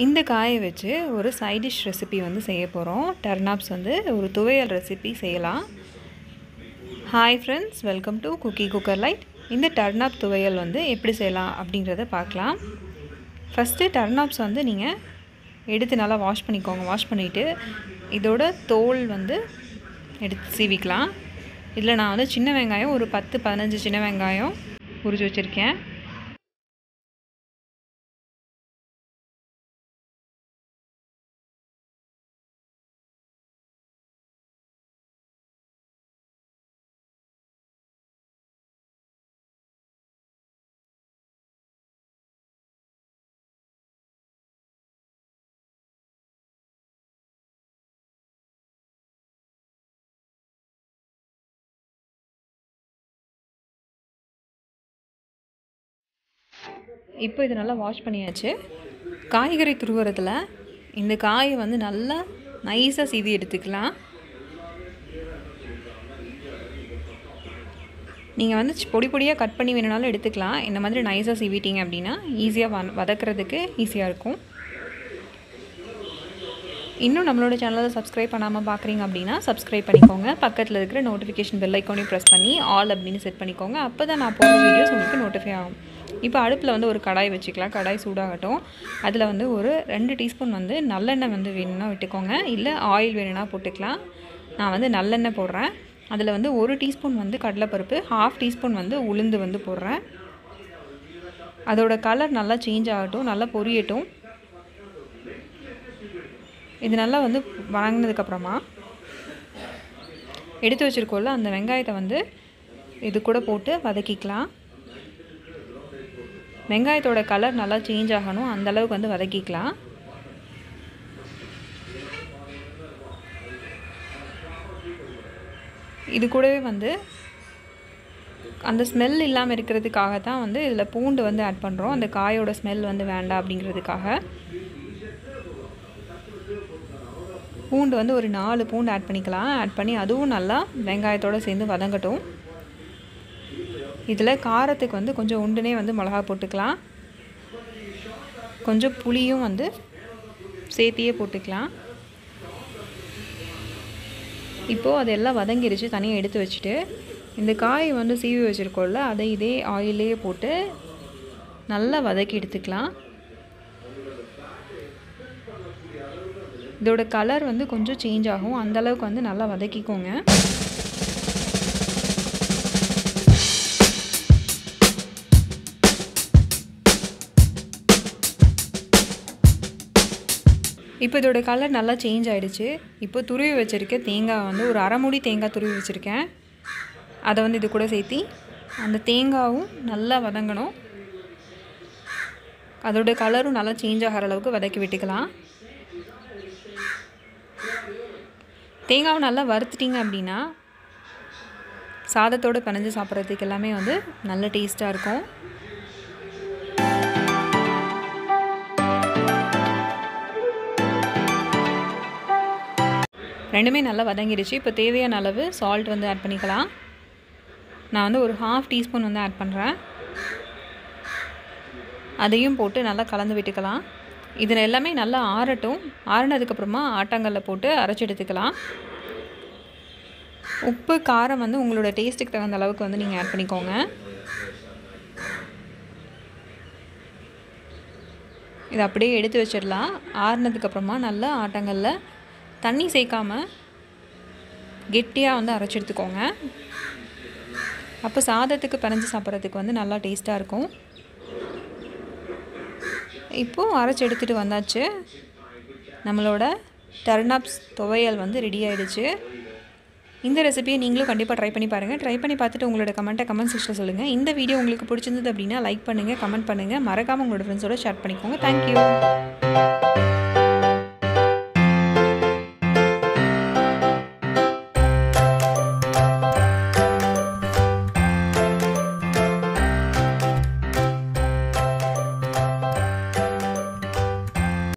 இந்த காயை வச்சு ஒரு சைட் டிஷ் ரெசிபி வந்து செய்ய போகிறோம். டர்னாப்ஸ் வந்து ஒரு துவையல் ரெசிபி செய்யலாம். Hi friends, welcome to cooker light. இந்த டர்னாப் துவையல் வந்து எப்படி செய்யலாம் அப்படிங்கிறத பார்க்கலாம். ஃபஸ்ட்டு டர்னாப்ஸ் வந்து நீங்கள் எடுத்து நல்லா வாஷ் பண்ணிக்கோங்க. வாஷ் பண்ணிவிட்டு இதோட தோல் வந்து எடுத்து சீவிக்கலாம். இதில் நான் வந்து சின்ன வெங்காயம் ஒரு 10-15 சின்ன வெங்காயம் உரிச்சு வச்சுருக்கேன். இப்போ இது நல்லா வாஷ் பண்ணியாச்சு. காய்கறி துருவுறதுல இந்த காயை வந்து நல்லா நைஸாக சீவி எடுத்துக்கலாம். நீங்கள் வந்து பொடி பொடியாக கட் பண்ணி வேணுனாலும் எடுத்துக்கலாம். இந்த மாதிரி நைஸாக சீவிட்டிங்க அப்படின்னா ஈஸியாக வதக்கிறதுக்கு ஈஸியாக இருக்கும். இன்னும் நம்மளோட சேனலை சப்ஸ்கிரைப் பண்ணாமல் பார்க்குறீங்க அப்படின்னா சப்ஸ்கிரைப் பண்ணிக்கோங்க. பக்கத்தில் இருக்கிற நோட்டிஃபிகேஷன் பெல் ஐக்கானையும் ப்ரெஸ் பண்ணி ஆல் அப்படின்னு செட் பண்ணிக்கோங்க. அப்போ தான் நான் போடுற வீடியோஸ் உங்களுக்கு நோட்டிஃபை ஆகும். இப்போ அடுப்பில் வந்து ஒரு கடாய் வச்சுக்கலாம். கடாய் சூடாகட்டும். அதில் வந்து ஒரு 2 டீஸ்பூன் வந்து நல்லெண்ணெய் வந்து வேணும்னா விட்டுக்கோங்க, இல்லை ஆயில் வேணும்னா போட்டுக்கலாம். நான் வந்து நல்லெண்ணெய் போடுறேன். அதில் வந்து 1 டீஸ்பூன் வந்து கடலைப்பருப்பு, 1/2 டீஸ்பூன் வந்து உளுந்து வந்து போடுறேன். அதோட கலர் நல்லா சேஞ்ச் ஆகட்டும், நல்லா பொரியட்டும். இது நல்லா வந்து வதங்கினதுக்கப்புறமா எடுத்து வச்சுருக்கோம்ல அந்த வெங்காயத்தை வந்து இது கூட போட்டு வதக்கிக்கலாம். வெங்காயத்தோட கலர் நல்லா சேஞ்ச் ஆகணும், அந்தளவுக்கு வந்து வதக்கிக்கலாம். இது கூடவே வந்து அந்த ஸ்மெல் இல்லாமல் இருக்கிறதுக்காக தான் வந்து இதில் பூண்டு வந்து ஆட் பண்ணுறோம். அந்த காயோட ஸ்மெல் வந்து வேண்டாம் அப்படிங்கிறதுக்காக பூண்டு வந்து ஒரு 4 பூண்டு ஆட் பண்ணிக்கலாம். ஆட் பண்ணி அதுவும் நல்லா வெங்காயத்தோடு சேர்ந்து வதங்கட்டும். இதில் காரத்துக்கு வந்து கொஞ்சம் உண்டுனே வந்து மிளகா போட்டுக்கலாம். கொஞ்சம் புளியும் வந்து சேர்த்தியே போட்டுக்கலாம். இப்போது அதெல்லாம் வதங்கிடுச்சு, தனியாக எடுத்து வச்சுட்டு இந்த காய் வந்து சீவி வச்சுருக்கோம்ல அதை இதே ஆயிலே போட்டு நல்லா வதக்கி எடுத்துக்கலாம். இதோட கலர் வந்து கொஞ்சம் சேஞ்ச் ஆகும், அந்தளவுக்கு வந்து நல்லா வதக்கிக்கோங்க. இப்போ இதோட கலர் நல்லா சேஞ்ச் ஆகிடுச்சு. இப்போ துருவி வச்சுருக்க தேங்காய் வந்து ஒரு 1/2 மூடி தேங்காய் துருவி வச்சுருக்கேன். அதை வந்து இது கூட சேர்த்தி அந்த தேங்காயும் நல்லா வதங்கணும். அதோட கலரும் நல்லா சேஞ்ச் ஆகிற அளவுக்கு வதக்கி விட்டுக்கலாம். தேங்காவை நல்லா வறுத்துட்டிங்க அப்படின்னா சாதத்தோடு பிணைஞ்சு சாப்பிட்றதுக்கு எல்லாமே வந்து நல்ல டேஸ்ட்டாக இருக்கும். ரெண்டுமே நல்லா வதங்கிடுச்சு. இப்போ தேவையான அளவு சால்ட் வந்து ஆட் பண்ணிக்கலாம். நான் வந்து ஒரு 1/2 டீஸ்பூன் வந்து ஆட் பண்ணுறேன். அதையும் போட்டு நல்லா கலந்து விட்டுக்கலாம். இதில் எல்லாமே நல்லா ஆறட்டும். ஆறினதுக்கப்புறமா ஆட்டாங்கல்ல போட்டு அரைச்சி எடுத்துக்கலாம். உப்பு காரம் வந்து உங்களோட டேஸ்ட்டுக்கு தகுந்த அளவுக்கு வந்து நீங்கள் ஆட் பண்ணிக்கோங்க. இதை அப்படியே எடுத்து வச்சிடலாம். ஆறினதுக்கப்புறமா நல்லா ஆட்டாங்கல்ல தண்ணி சேர்க்காமல் கெட்டியாக வந்து அரைச்சி எடுத்துக்கோங்க. அப்போ சாதத்துக்கு பிணைஞ்சு சாப்பிட்றதுக்கு வந்து நல்லா டேஸ்ட்டாக இருக்கும். இப்போது அரைச்சி எடுத்துகிட்டு வந்தாச்சு. நம்மளோட டர்னாப்ஸ் துவையல் வந்து ரெடி ஆகிடுச்சு. இந்த ரெசிபியை நீங்களும் கண்டிப்பாக ட்ரை பண்ணி பாருங்கள். ட்ரை பண்ணி பார்த்துட்டு உங்களோட கமெண்ட் செக்ஷனில் சொல்லுங்கள். இந்த வீடியோ உங்களுக்கு பிடிச்சிருந்தது அப்படின்னா லைக் பண்ணுங்கள், கமெண்ட் பண்ணுங்கள். மறக்காமல் உங்களோட ஃப்ரெண்ட்ஸோட ஷேர் பண்ணிக்கோங்க. தேங்க்யூ.